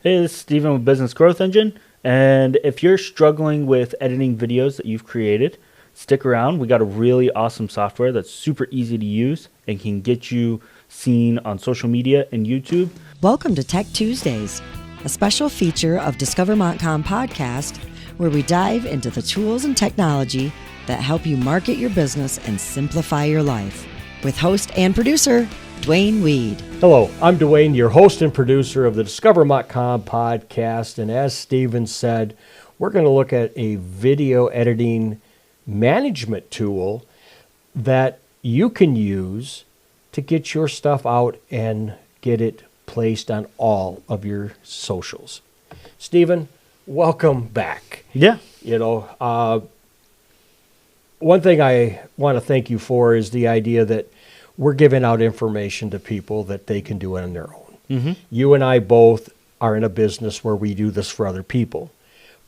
Hey, this is Steven with Business Growth Engine, and if you're struggling with editing videos that you've created, stick around. We got a really awesome software that's super easy to use and can get you seen on social media and YouTube. Welcome to Tech Tuesdays, a special feature of Discover Montcalm Podcast, where we dive into the tools and technology that help you market your business and simplify your life. With host and producer, Duane Weed. Hello, I'm Duane, your host and producer of the Discover Montcalm Podcast. And as Steven said, we're going to look at a video editing management tool that you can use to get your stuff out and get it placed on all of your socials. Steven, welcome back. Yeah. One thing I want to thank you for is the idea that we're giving out information to people that they can do it on their own. Mm-hmm. You and I both are in a business where we do this for other people,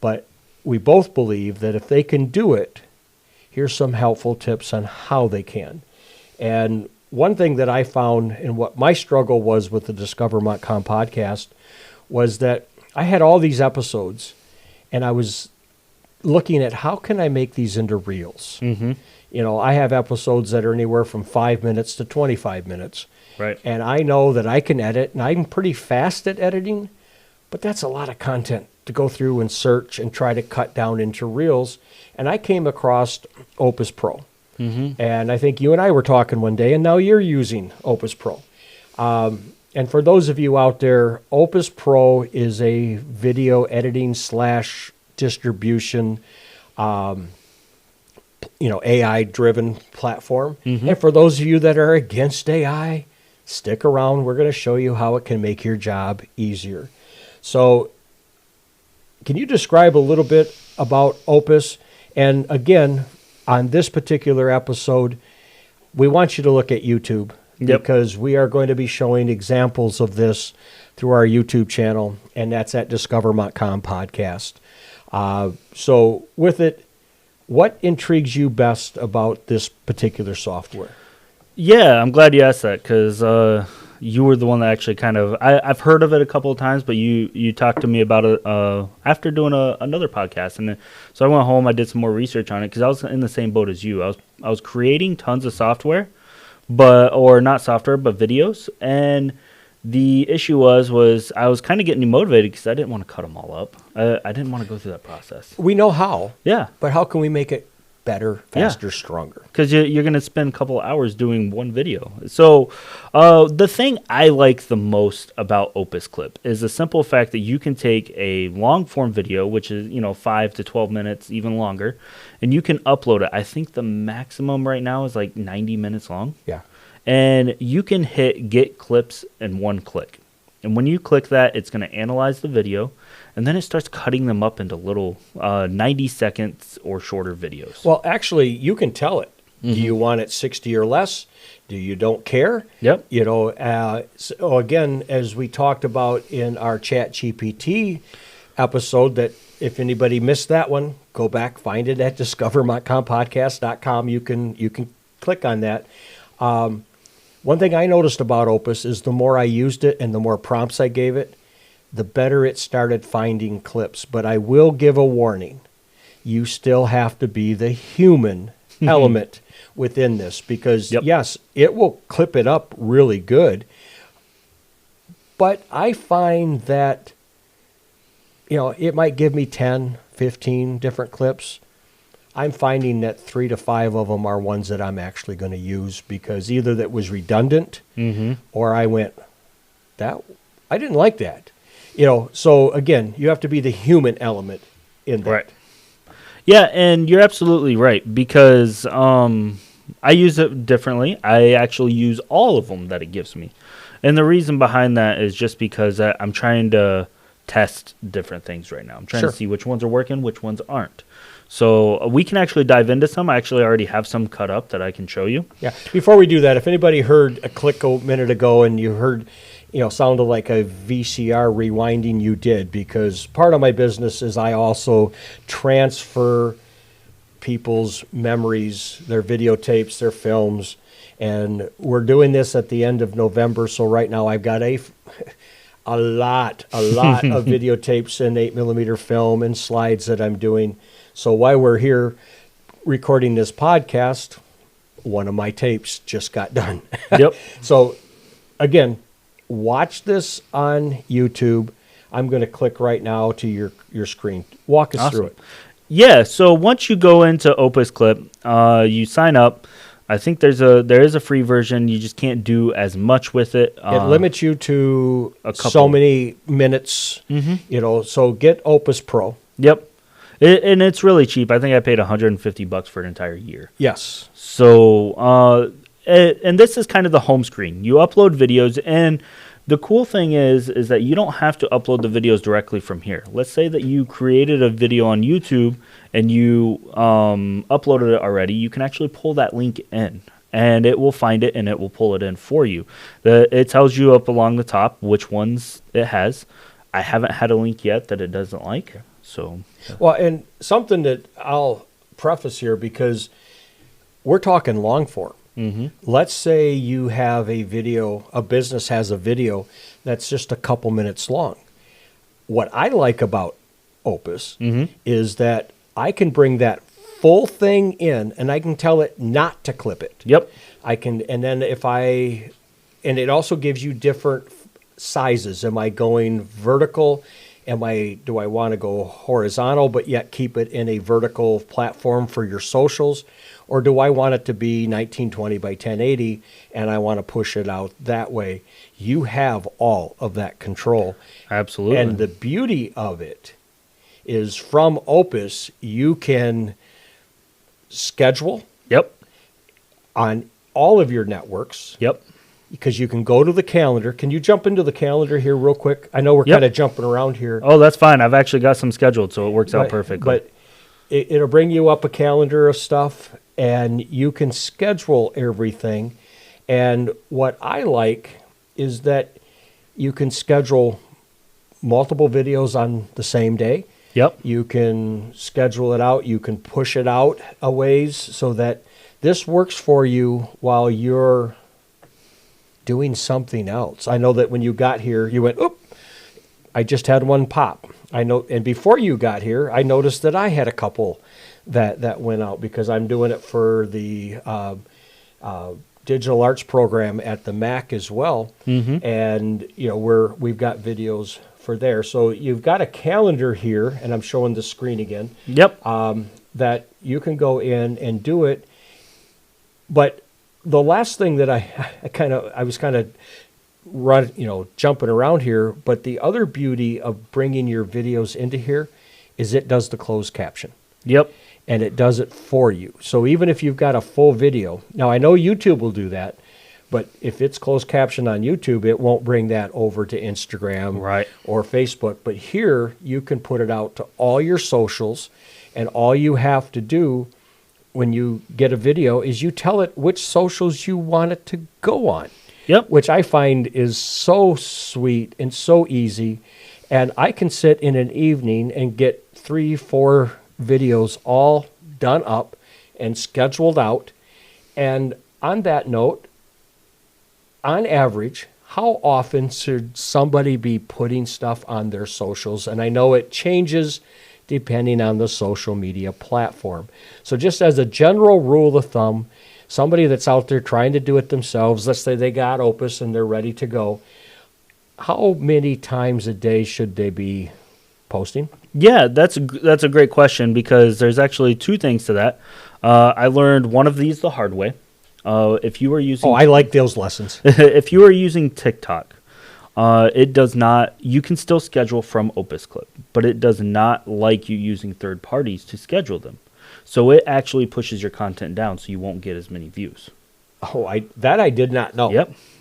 but we both believe that if they can do it, here's some helpful tips on how they can. And one thing that I found and what my struggle was with the Discover Montcalm podcast was that I had all these episodes and I was looking at how can I make these into reels. Mm-hmm. You know, I have episodes that are anywhere from 5 minutes to 25 minutes. Right. And I know that I can edit, and I'm pretty fast at editing, but that's a lot of content to go through and search and try to cut down into reels. And I came across Opus Pro. Mm-hmm. And I think you and I were talking one day, and now you're using Opus Pro. And for those of you out there, Opus Pro is a video editing / distribution AI-driven platform. Mm-hmm. And for those of you that are against AI, stick around. We're going to show you how it can make your job easier. So can you describe a little bit about Opus? And again, on this particular episode, we want you to look at YouTube. Yep. Because we are going to be showing examples of this through our YouTube channel, and that's at Discover Montcalm Podcast. So with it, what intrigues you best about this particular software? Yeah, I'm glad you asked that because you were the one that actually I've heard of it a couple of times, but you talked to me about it after doing another podcast. And so I went home, I did some more research on it because I was in the same boat as you. I was creating tons of software, but videos. And the issue was I was kind of getting demotivated because I didn't want to cut them all up. I didn't want to go through that process. We know how. Yeah. But how can we make it better, faster, stronger? Because you're going to spend a couple of hours doing one video. So the thing I like the most about Opus Clip is the simple fact that you can take a long-form video, which is 5 to 12 minutes, even longer, and you can upload it. I think the maximum right now is like 90 minutes long. Yeah. And you can hit get clips in one click. And when you click that, it's going to analyze the video, and then it starts cutting them up into little 90 seconds or shorter videos. Well, actually, you can tell it. Mm-hmm. Do you want it 60 or less? Do you don't care? Yep. So again, as we talked about in our ChatGPT episode, that if anybody missed that one, go back, find it at discovermontcalmpodcast.com. You can click on that. One thing I noticed about Opus is the more I used it and the more prompts I gave it, the better it started finding clips. But I will give a warning. You still have to be the human element within this because, yes, it will clip it up really good. But I find that, it might give me 10, 15 different clips. I'm finding that 3 to 5 of them are ones that I'm actually going to use because either that was redundant or I went, I didn't like that. So again, you have to be the human element in that. Right. Yeah, and you're absolutely right because I use it differently. I actually use all of them that it gives me. And the reason behind that is just because I'm trying to test different things right now. I'm trying to see which ones are working, which ones aren't. So we can actually dive into some. I actually already have some cut up that I can show you. Yeah. Before we do that, if anybody heard a click a minute ago and you heard, sounded like a VCR rewinding, you did, because part of my business is I also transfer people's memories, their videotapes, their films, and we're doing this at the end of November. So right now I've got a lot of videotapes and 8mm film and slides that I'm doing. So while we're here recording this podcast, one of my tapes just got done. Yep. So again, watch this on YouTube. I'm going to click right now to your screen. Walk us through it. Yeah, so once you go into Opus Clip, you sign up. I think there is a free version. You just can't do as much with it. It limits you to so many minutes. So get Opus Pro. Yep. And it's really cheap. I think I paid $150 for an entire year. Yes. So, and this is kind of the home screen. You upload videos, and the cool thing is that you don't have to upload the videos directly from here. Let's say that you created a video on YouTube and you uploaded it already. You can actually pull that link in, and it will find it, and it will pull it in for you. It tells you up along the top which ones it has. I haven't had a link yet that it doesn't like. So, well, and something that I'll preface here, because we're talking long form. Let's say you have a video, a business has a video that's just a couple minutes long. What I like about Opus is that I can bring that full thing in, and I can tell it not to clip it. Yep. I can, and then and it also gives you different sizes. Am I going vertical? Do I want to go horizontal but yet keep it in a vertical platform for your socials? Or do I want it to be 1920 by 1080 and I want to push it out that way? You have all of that control. Absolutely. And the beauty of it is from Opus, you can schedule on all of your networks. Yep. Because you can go to the calendar. Can you jump into the calendar here real quick? I know we're kind of jumping around here. Oh, that's fine. I've actually got some scheduled, so it works out perfectly. But it'll bring you up a calendar of stuff, and you can schedule everything. And what I like is that you can schedule multiple videos on the same day. Yep. You can schedule it out. You can push it out a ways so that this works for you while you're doing something else. I know that when you got here, you went, oop, I just had one pop. I know, and before you got here, I noticed that I had a couple that went out because I'm doing it for the digital arts program at the MAC as well. And we've got videos for there. So you've got a calendar here, and I'm showing the screen again. Yep. That you can go in and do it. But the last thing that I was kind of jumping around here, but the other beauty of bringing your videos into here is it does the closed caption. Yep. And it does it for you. So even if you've got a full video, now I know YouTube will do that, but if it's closed caption on YouTube, it won't bring that over to Instagram or Facebook. But here you can put it out to all your socials, and all you have to do when you get a video is you tell it which socials you want it to go on. Yep. Which I find is so sweet and so easy. And I can sit in an evening and get 3-4 videos all done up and scheduled out. And on that note, on average, how often should somebody be putting stuff on their socials? And I know it changes depending on the social media platform. So just as a general rule of thumb, somebody that's out there trying to do it themselves, let's say they got Opus and they're ready to go, how many times a day should they be posting? Yeah, that's a great question, because there's actually two things to that. I learned one of these the hard way. If you are using, I like those lessons. If you are using TikTok, it does not. You can still schedule from Opus Clip, but it does not like you using third parties to schedule them. So it actually pushes your content down, so you won't get as many views. Oh, I did not know.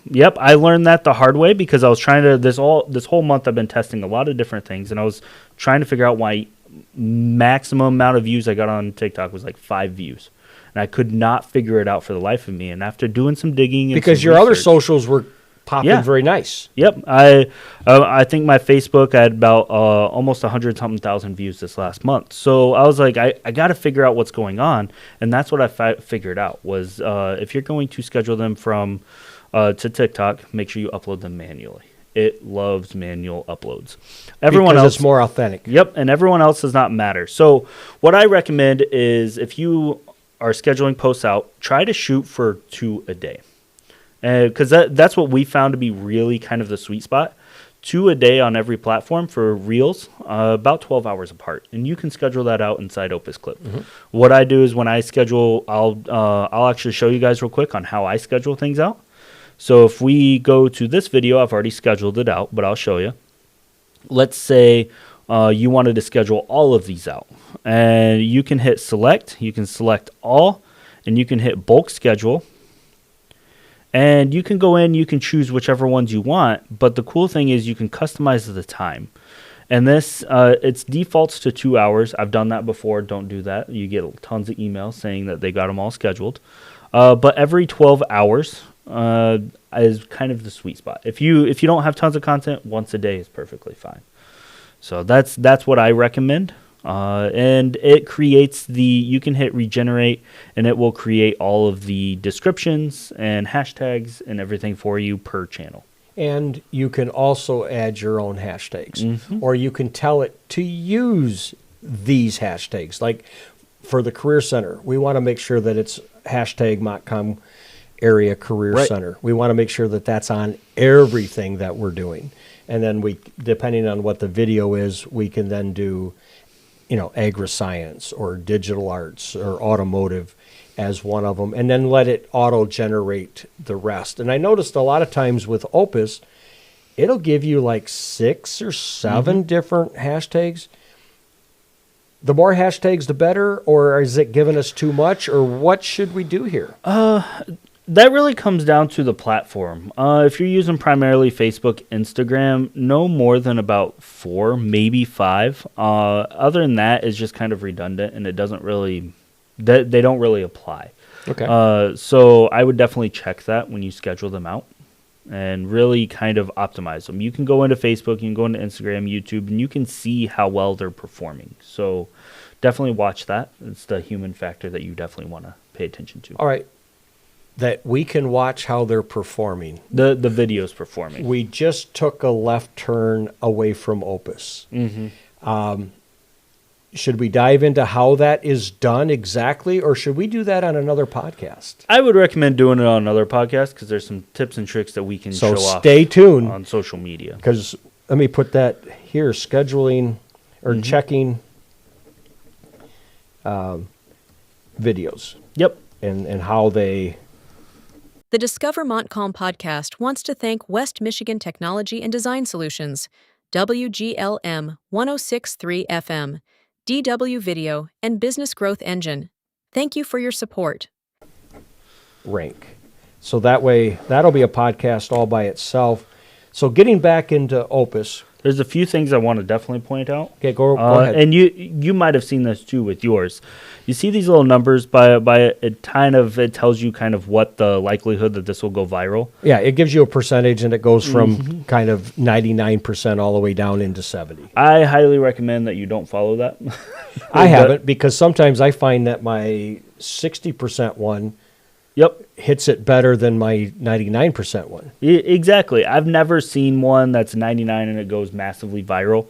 Yep. I learned that the hard way because I was trying to this whole month I've been testing a lot of different things, and I was trying to figure out why maximum amount of views I got on TikTok was like 5 views, and I could not figure it out for the life of me. And after doing some digging, and because some your research, other socials were popping very nice. Yep. I think my Facebook, I had about almost 100-something thousand views this last month. So I was like, I got to figure out what's going on, and that's what I figured out was if you're going to schedule them from to TikTok, make sure you upload them manually. it loves manual uploads. Everyone because else, it's more authentic. Yep, and everyone else does not matter. So what I recommend is if you are scheduling posts out, try to shoot for 2 a day. Because that's what we found to be really kind of the sweet spot. 2 a day on every platform for reels, about 12 hours apart. And you can schedule that out inside Opus Clip. Mm-hmm. What I do is when I schedule, I'll actually show you guys real quick on how I schedule things out. So if we go to this video, I've already scheduled it out, but I'll show you. Let's say you wanted to schedule all of these out. And you can hit select, you can select all, and you can hit bulk schedule. And you can go in, you can choose whichever ones you want, but the cool thing is you can customize the time. And this, it's defaults to 2 hours. I've done that before. Don't do that. You get tons of emails saying that they got them all scheduled. But every 12 hours is kind of the sweet spot. If you don't have tons of content, once a day is perfectly fine. So that's what I recommend. And it creates you can hit regenerate and it will create all of the descriptions and hashtags and everything for you per channel. And you can also add your own hashtags, or you can tell it to use these hashtags. Like for the Career Center, we want to make sure that it's hashtag Montcalm Area Career Center. We want to make sure that that's on everything that we're doing. And then depending on what the video is, we can then do agri-science or digital arts or automotive as one of them, and then let it auto-generate the rest. And I noticed a lot of times with Opus, it'll give you like 6 or 7 different hashtags. The more hashtags, the better, or is it giving us too much, or what should we do here? That really comes down to the platform. If you're using primarily Facebook, Instagram, no more than about 4, maybe 5. Other than that, it's just kind of redundant, and it doesn't really, they don't really apply. Okay. So I would definitely check that when you schedule them out and really kind of optimize them. You can go into Facebook, you can go into Instagram, YouTube, and you can see how well they're performing. So definitely watch that. It's the human factor that you definitely want to pay attention to. All right. That we can watch how they're performing. The video's performing. We just took a left turn away from Opus. Should we dive into how that is done exactly, or should we do that on another podcast? I would recommend doing it on another podcast because there's some tips and tricks that we can show off. So stay tuned on social media. Because let me put that here: scheduling or checking videos. Yep. And how they. The Discover Montcalm Podcast wants to thank West Michigan Technology and Design Solutions, WGLM 106.3 FM, DW Video, and Business Growth Engine. Thank you for your support. Rank. So that way, that'll be a podcast all by itself. So getting back into Opus. There's a few things I want to definitely point out. Okay, go ahead. And you might have seen this too with yours. You see these little numbers by it tells you kind of what the likelihood that this will go viral. Yeah, it gives you a percentage, and it goes from kind of 99% all the way down into 70. I highly recommend that you don't follow that. I haven't, because sometimes I find that my 60% one hits it better than my 99% one. Exactly. I've never seen one that's 99 and it goes massively viral.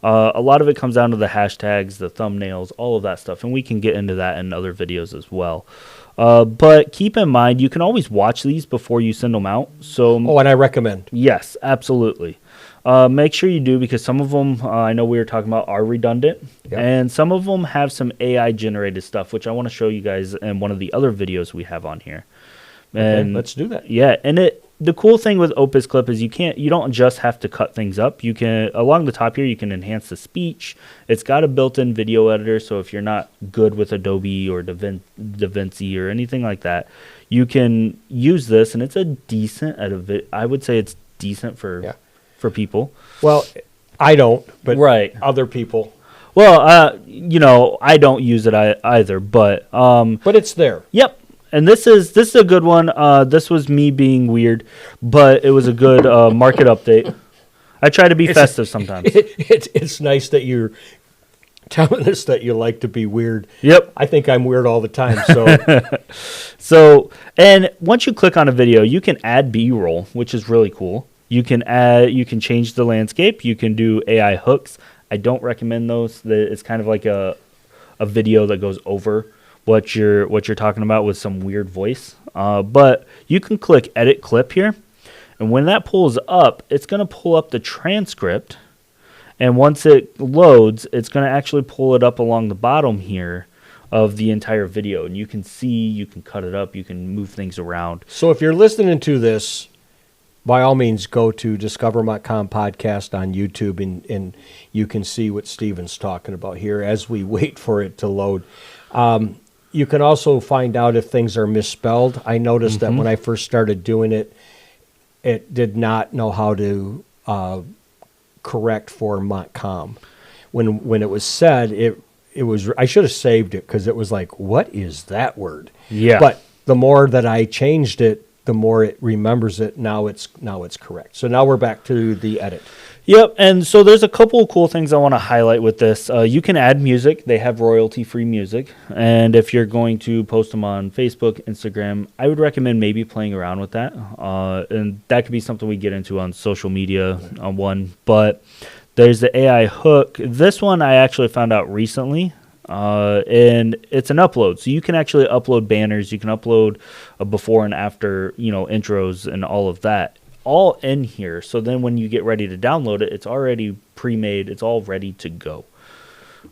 A lot of it comes down to the hashtags, the thumbnails, all of that stuff, and we can get into that in other videos as well. But keep in mind, you can always watch these before you send them out. So, and I recommend. Yes, absolutely. Make sure you do, because some of them, I know we were talking about, are redundant. Yep. And some of them have some AI-generated stuff, which I want to show you guys in one of the other videos we have on here. And let's do that. Yeah, and the cool thing with Opus Clip is you don't just have to cut things up. You can, along the top here, you can enhance the speech. It's got a built-in video editor, so if you're not good with Adobe or DaVinci or anything like that, you can use this, and it's a decent edit. I would say it's decent for people. Well, I don't, but other people. Well, I don't use it either, but it's there. Yep. And this is a good one. This was me being weird, but it was a good market update. I try to be festive sometimes. It's nice that you're telling us that you like to be weird. Yep. I think I'm weird all the time. So, and once you click on a video, you can add B-roll, which is really cool. You can change the landscape. You can do AI hooks. I don't recommend those. It's kind of like a video that goes over what you're talking about with some weird voice. But you can click edit clip here, and when that pulls up, it's going to pull up the transcript. And once it loads, it's going to actually pull it up along the bottom here of the entire video. And you can see, you can cut it up, you can move things around. So if you're listening to this, by all means, go to Discover Montcalm Podcast on YouTube, and you can see what Steven's talking about here as we wait for it to load. You can also find out if things are misspelled. I noticed that when I first started doing it, it did not know how to correct for Montcalm. When it was said, it was, I should have saved it because it was like, what is that word? Yeah. But the more that I changed it, the more it remembers it. Now it's correct. So now we're back to the edit. Yep, and so there's a couple of cool things I want to highlight with this. You can add music. They have royalty-free music. And if you're going to post them on Facebook, Instagram, I would recommend maybe playing around with that. And that could be something we get into on social media on one. But there's the AI hook. This one I actually found out recently. And it's an upload. So you can actually upload banners. You can upload a before and after, intros and all of that. All in here. So then when you get ready to download it, it's already pre-made. It's all ready to go.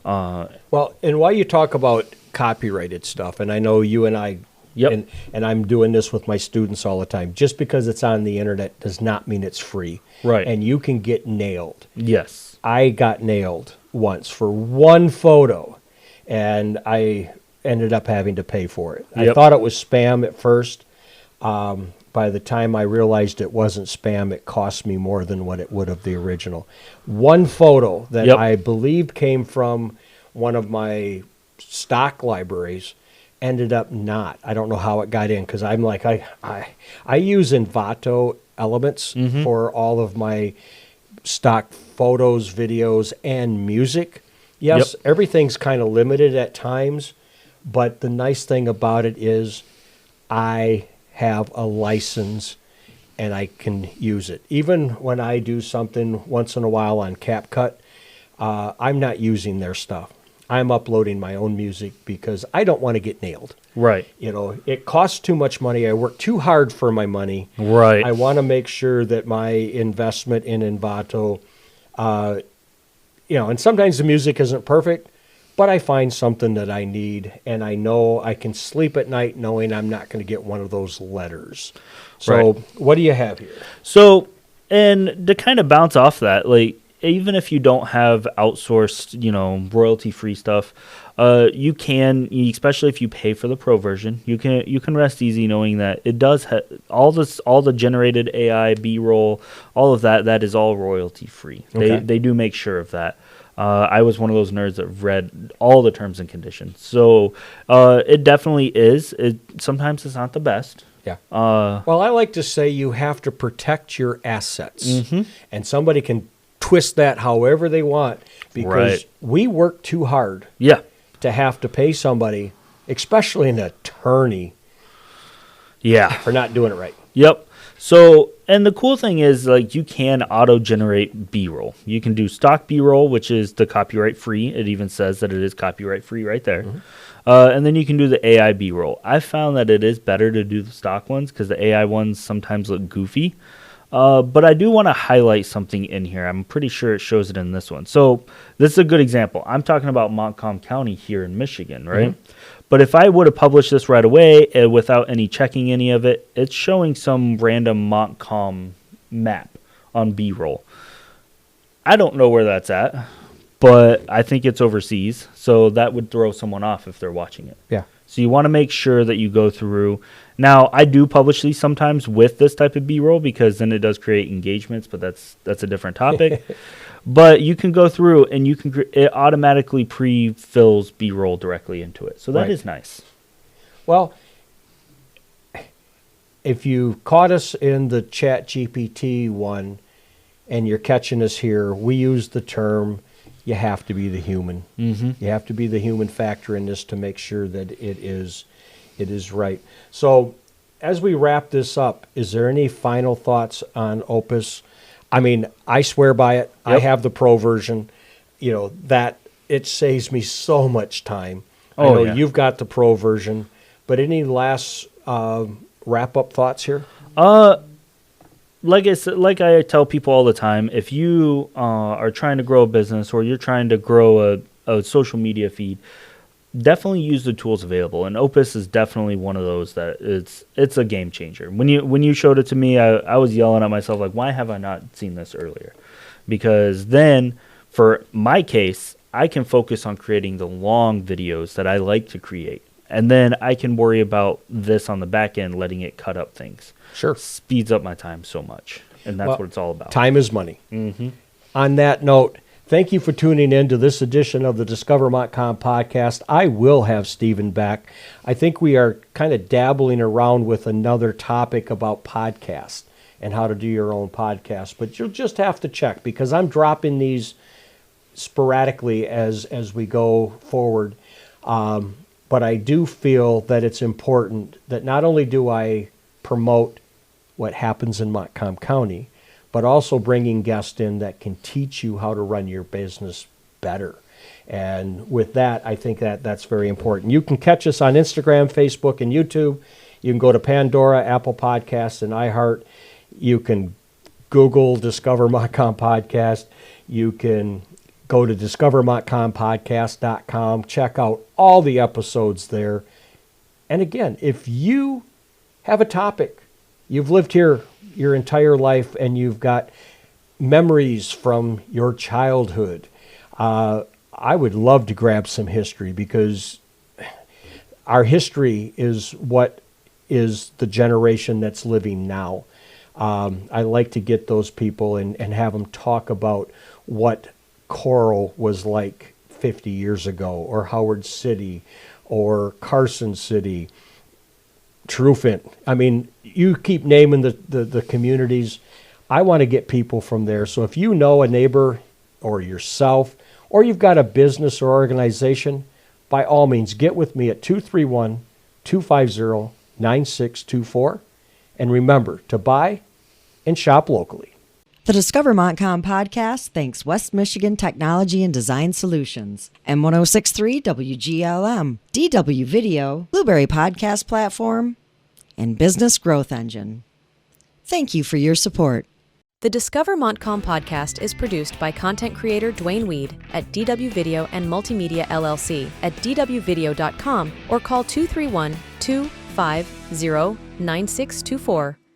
Well, and while you talk about copyrighted stuff, and I know you and I, Yep. and I'm doing this with my students all the time, just because it's on the internet does not mean it's free. Right. And you can get nailed. Yes. I got nailed once for one photo, and I ended up having to pay for it. I Yep. thought it was spam at first. By the time I realized it wasn't spam, it cost me more than what it would have the original. One photo that Yep. I believe came from one of my stock libraries ended up not. I don't know how it got in because I'm like, I use Envato elements for all of my stock photos, videos, and music. Yes, Yep. everything's kind of limited at times, but the nice thing about it is I have a license and I can use it. Even when I do something once in a while on CapCut, I'm not using their stuff. I'm uploading my own music because I don't want to get nailed. Right. It costs too much money. I work too hard for my money. Right. I want to make sure that my investment in Envato, and sometimes the music isn't perfect, but I find something that I need, and I know I can sleep at night knowing I'm not going to get one of those letters. So Right. what do you have here? So, and to kind of bounce off that, like, even if you don't have outsourced, royalty-free stuff, you can, especially if you pay for the pro version, you can rest easy knowing that it does all the generated AI, B-roll, all of that is all royalty-free. Okay. They do make sure of that. I was one of those nerds that read all the terms and conditions. So it definitely is. Sometimes it's not the best. Yeah. Well, I like to say you have to protect your assets. And somebody can twist that however they want because Right. we work too hard Yeah. to have to pay somebody, especially an attorney, Yeah. for not doing it right. Yep. So, and the cool thing is, like, you can auto-generate B-roll. You can do stock B-roll, which is the copyright-free. It even says that it is copyright-free right there. And then you can do the AI B-roll. I found that it is better to do the stock ones because the AI ones sometimes look goofy. But I do want to highlight something in here. I'm pretty sure it shows it in this one. So this is a good example. I'm talking about Montcalm County here in Michigan, right? But if I would have published this right away without any checking any of it, it's showing some random Montcalm map on B-roll. I don't know where that's at, but I think it's overseas. So that would throw someone off if they're watching it. Yeah. So you want to make sure that you go through. Now, I do publish these sometimes with this type of B-roll because then it does create engagements, but that's a different topic. But you can go through and it automatically pre-fills B-roll directly into it. So that Right. is nice. Well, if you caught us in the ChatGPT one and you're catching us here, we use the term, you have to be the human. You have to be the human factor in this to make sure that it is right. So as we wrap this up, is there any final thoughts on Opus? I mean, I swear by it. I Yep. have the Pro version. That it saves me so much time. I Oh, know yeah. you've got the Pro version, but any last wrap-up thoughts here? Like I tell people all the time, if you are trying to grow a business or you're trying to grow a social media feed, definitely use the tools available. And Opus is definitely one of those that it's a game changer. When you showed it to me, I was yelling at myself like, why have I not seen this earlier? Because then, for my case, I can focus on creating the long videos that I like to create. And then I can worry about this on the back end, letting it cut up things. Sure. Speeds up my time so much. And that's Well, what it's all about. Time is money. Mm-hmm. On that note, thank you for tuning in to this edition of the Discover Montcalm Podcast. I will have Stephen back. I think we are kind of dabbling around with another topic about podcasts and how to do your own podcast. But you'll just have to check, because I'm dropping these sporadically as we go forward. But I do feel that it's important that not only do I promote what happens in Montcalm County, but also bringing guests in that can teach you how to run your business better. And with that, I think that's very important. You can catch us on Instagram, Facebook, and YouTube. You can go to Pandora, Apple Podcasts, and iHeart. You can Google Discover Montcalm Podcast. You can go to discovermontcalmpodcast.com. Check out all the episodes there. And again, if you have a topic, you've lived here your entire life and you've got memories from your childhood, I would love to grab some history, because our history is what is the generation that's living now. I like to get those people and have them talk about what Coral was like 50 years ago, or Howard City, or Carson City, Trufant. I mean, you keep naming the communities. I want to get people from there. So if you know a neighbor or yourself, or you've got a business or organization, by all means, get with me at 231-250-9624. And remember to buy and shop locally. The Discover Montcalm Podcast thanks West Michigan Technology and Design Solutions, M1063 WGLM, DW Video, Blueberry Podcast Platform, and Business Growth Engine. Thank you for your support. The Discover Montcalm podcast is produced by content creator Duane Weed at DW Video and Multimedia LLC at dwvideo.com, or call 231-250-9624.